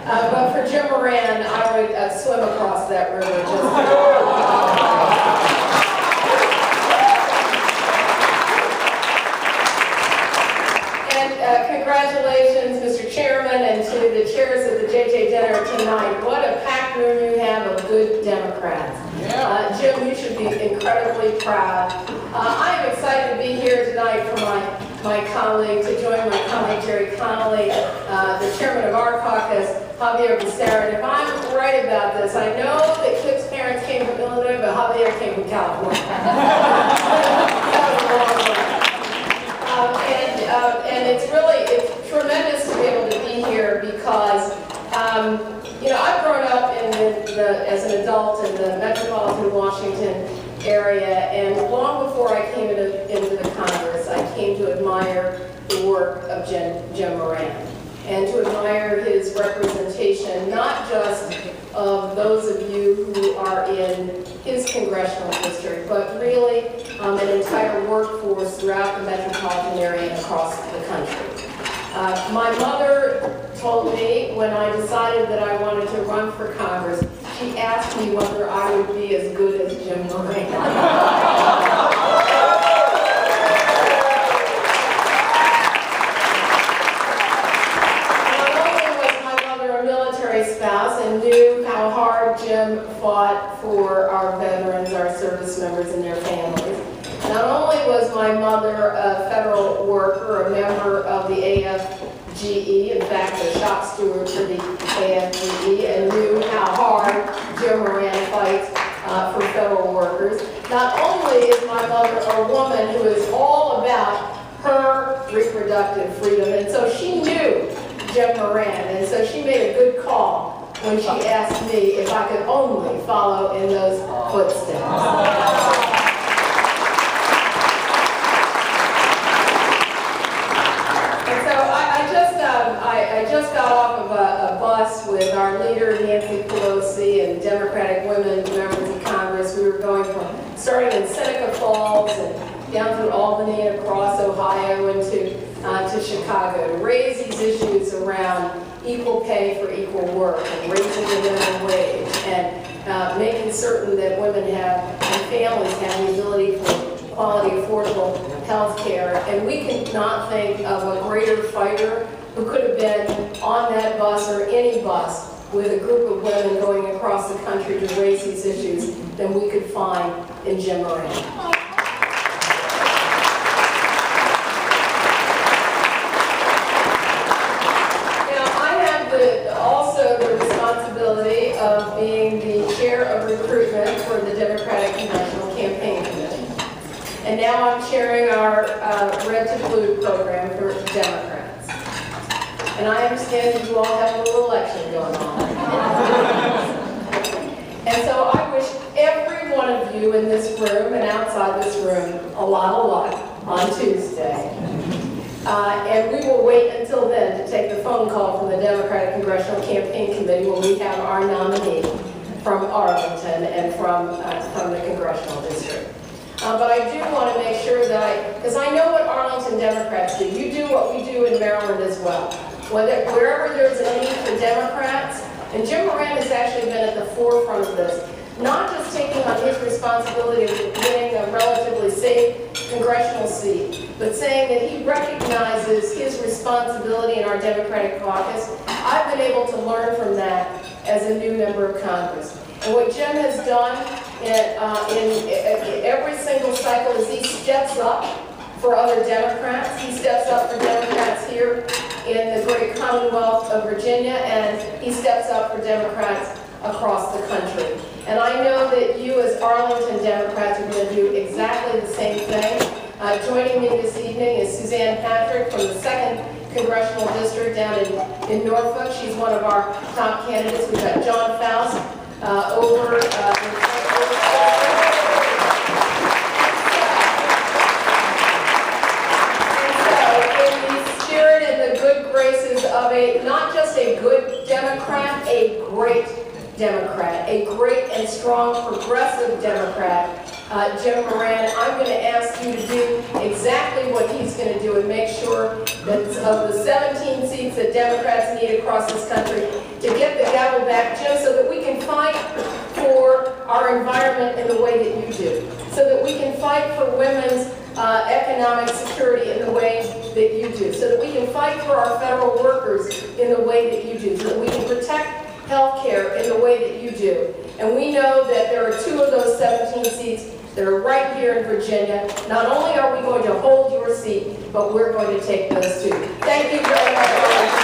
But for Jim Moran, I would swim across that river just And congratulations, Mr. Chairman, and to the chairs of the JJ dinner tonight. What a packed room you have of good Democrats. Jim, you should be incredibly proud. I am excited to be here tonight for my colleague, to join my colleague Jerry Connolly, the chairman of our caucus, Javier Becerra. And if I'm right about this, I know that Kip's parents came from Illinois, but Javier came from California. That was a long way. And it's tremendous to be able to be here because, you know, I've grown up as an adult in the metropolitan Washington area, and long before I came into the Congress, I came to admire the work of Jim Moran and to admire his representation, not just of those of you who are in his congressional district, but really an entire workforce throughout the metropolitan area and across the country. My mother told me when I decided that I wanted to run for Congress, she asked me whether I would be as good as Jim Moran. Spouse and knew how hard Jim fought for our veterans, our service members, and their families. Not only was my mother a federal worker, a member of the AFGE, in fact, a shop steward for the AFGE, and knew how hard Jim Moran fights for federal workers. Not only is my mother a woman who is all about her reproductive freedom, and so she knew Jim Moran, and so she made a good call when she asked me if I could only follow in those footsteps. And so I just got off of a bus with our leader, Nancy Pelosi, and Democratic women, members of Congress. We were going starting in Seneca Falls and down through Albany and across Ohio and to Chicago to raise these issues around equal pay for equal work and raising the minimum wage and making certain that women and families have the ability for quality, affordable health care. And we cannot think of a greater fighter who could have been on that bus or any bus with a group of women going across the country to raise these issues than we could find in Jim Moran. Of being the chair of recruitment for the Democratic Congressional Campaign Committee. And now I'm chairing our Red to Blue program for Democrats. And I understand that you all have a little election going on. And so I wish every one of you in this room and outside this room a lot of luck on Tuesday. And we will wait until then to take the phone call from the Democratic Congressional Campaign Committee when we have our nominee from Arlington and from the congressional district. But I do want to make sure that because I know what Arlington Democrats do. You do what we do in Maryland as well. Wherever there's a need for Democrats, and Jim Moran has actually been at the forefront of this, not just taking on his responsibility of winning a relatively safe congressional seat, but saying that he recognizes his responsibility in our Democratic caucus. I've been able to learn from that as a new member of Congress. And what Jim has done in every single cycle is he steps up for other Democrats. He steps up for Democrats here in the great Commonwealth of Virginia, and he steps up for Democrats across the country. And I know that you as Arlington Democrats are going to do exactly the same thing. Joining me this evening is Suzanne Patrick from the 2nd Congressional District down in Norfolk. She's one of our top candidates. We've got John Faust over not just a good Democrat, a great Democrat, a great and strong progressive Democrat Jim Moran, I'm going to ask you to do exactly what he's going to do and make sure that of the 17 seats that Democrats need across this country, to get the gavel back, Jim, so that we can fight for our environment in the way that you do, so that we can fight for women's economic security in the way that you do, so that we can fight for our federal workers in the way that you do, so that we can protect health care in the way that you do. And we know that there are 2 of those 17 seats that are right here in Virginia. Not only are we going to hold your seat, but we're going to take those 2. Thank you very much.